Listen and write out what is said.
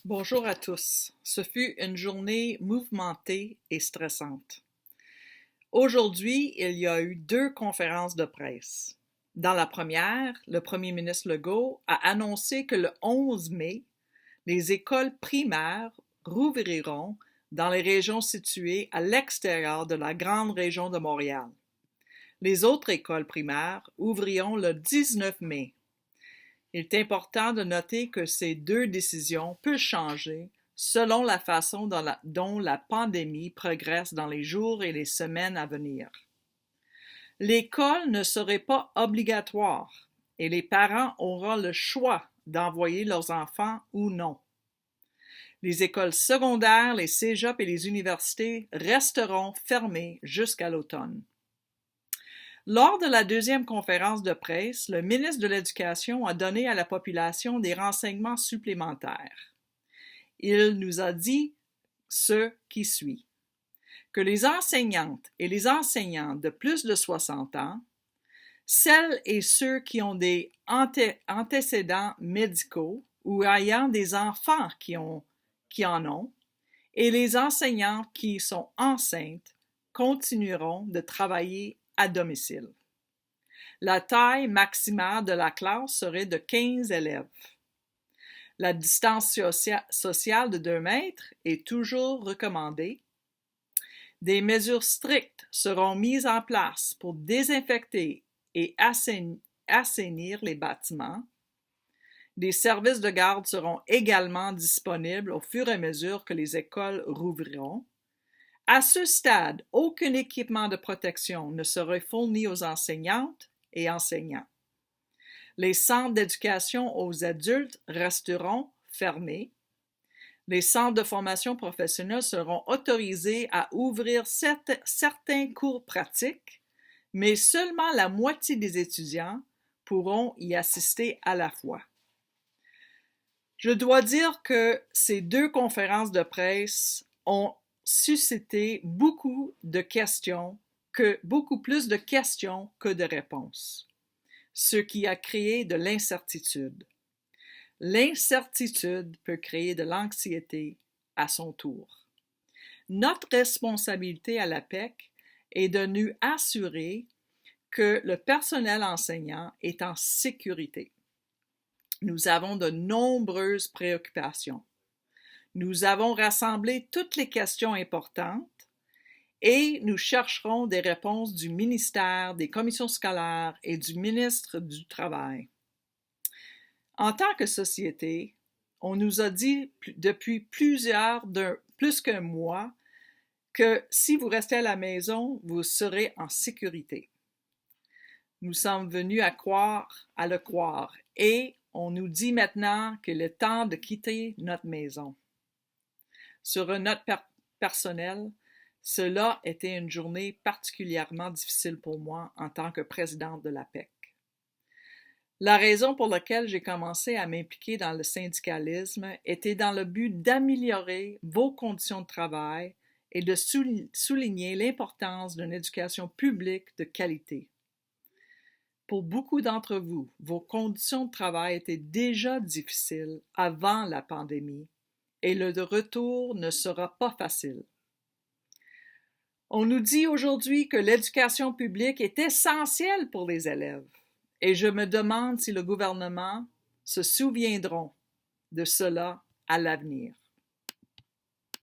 Bonjour à tous. Ce fut une journée mouvementée et stressante. Aujourd'hui, il y a eu deux conférences de presse. Dans la première, le premier ministre Legault a annoncé que le 11 mai, les écoles primaires rouvriront dans les régions situées à l'extérieur de la grande région de Montréal. Les autres écoles primaires ouvriront le 19 mai. Il est important de noter que ces deux décisions peuvent changer selon la façon dont la pandémie progresse dans les jours et les semaines à venir. L'école ne serait pas obligatoire et les parents auront le choix d'envoyer leurs enfants ou non. Les écoles secondaires, les cégeps et les universités resteront fermées jusqu'à l'automne. Lors de la deuxième conférence de presse, le ministre de l'Éducation a donné à la population des renseignements supplémentaires. Il nous a dit ce qui suit: que les enseignantes et les enseignants de plus de 60 ans, celles et ceux qui ont des antécédents médicaux ou ayant des enfants qui en ont, et les enseignants qui sont enceintes continueront de travailler à domicile. La taille maximale de la classe serait de 15 élèves. La distance sociale de 2 mètres est toujours recommandée. Des mesures strictes seront mises en place pour désinfecter et assainir les bâtiments. Des services de garde seront également disponibles au fur et à mesure que les écoles rouvriront. À ce stade, aucun équipement de protection ne serait fourni aux enseignantes et enseignants. Les centres d'éducation aux adultes resteront fermés. Les centres de formation professionnelle seront autorisés à ouvrir certains cours pratiques, mais seulement la moitié des étudiants pourront y assister à la fois. Je dois dire que ces deux conférences de presse ont suscité beaucoup plus de questions que de réponses, ce qui a créé de l'incertitude. L'incertitude peut créer de l'anxiété à son tour. Notre responsabilité à l'APEC est de nous assurer que le personnel enseignant est en sécurité. Nous avons de nombreuses préoccupations. Nous avons rassemblé toutes les questions importantes et nous chercherons des réponses du ministère, des commissions scolaires et du ministre du Travail. En tant que société, on nous a dit depuis plus qu'un mois que si vous restez à la maison, vous serez en sécurité. Nous sommes venus à le croire et on nous dit maintenant qu'il est temps de quitter notre maison. Sur une note personnelle, cela était une journée particulièrement difficile pour moi en tant que présidente de l'APEC. La raison pour laquelle j'ai commencé à m'impliquer dans le syndicalisme était dans le but d'améliorer vos conditions de travail et de souligner l'importance d'une éducation publique de qualité. Pour beaucoup d'entre vous, vos conditions de travail étaient déjà difficiles avant la pandémie et le retour ne sera pas facile. On nous dit aujourd'hui que l'éducation publique est essentielle pour les élèves et je me demande si le gouvernement se souviendra de cela à l'avenir.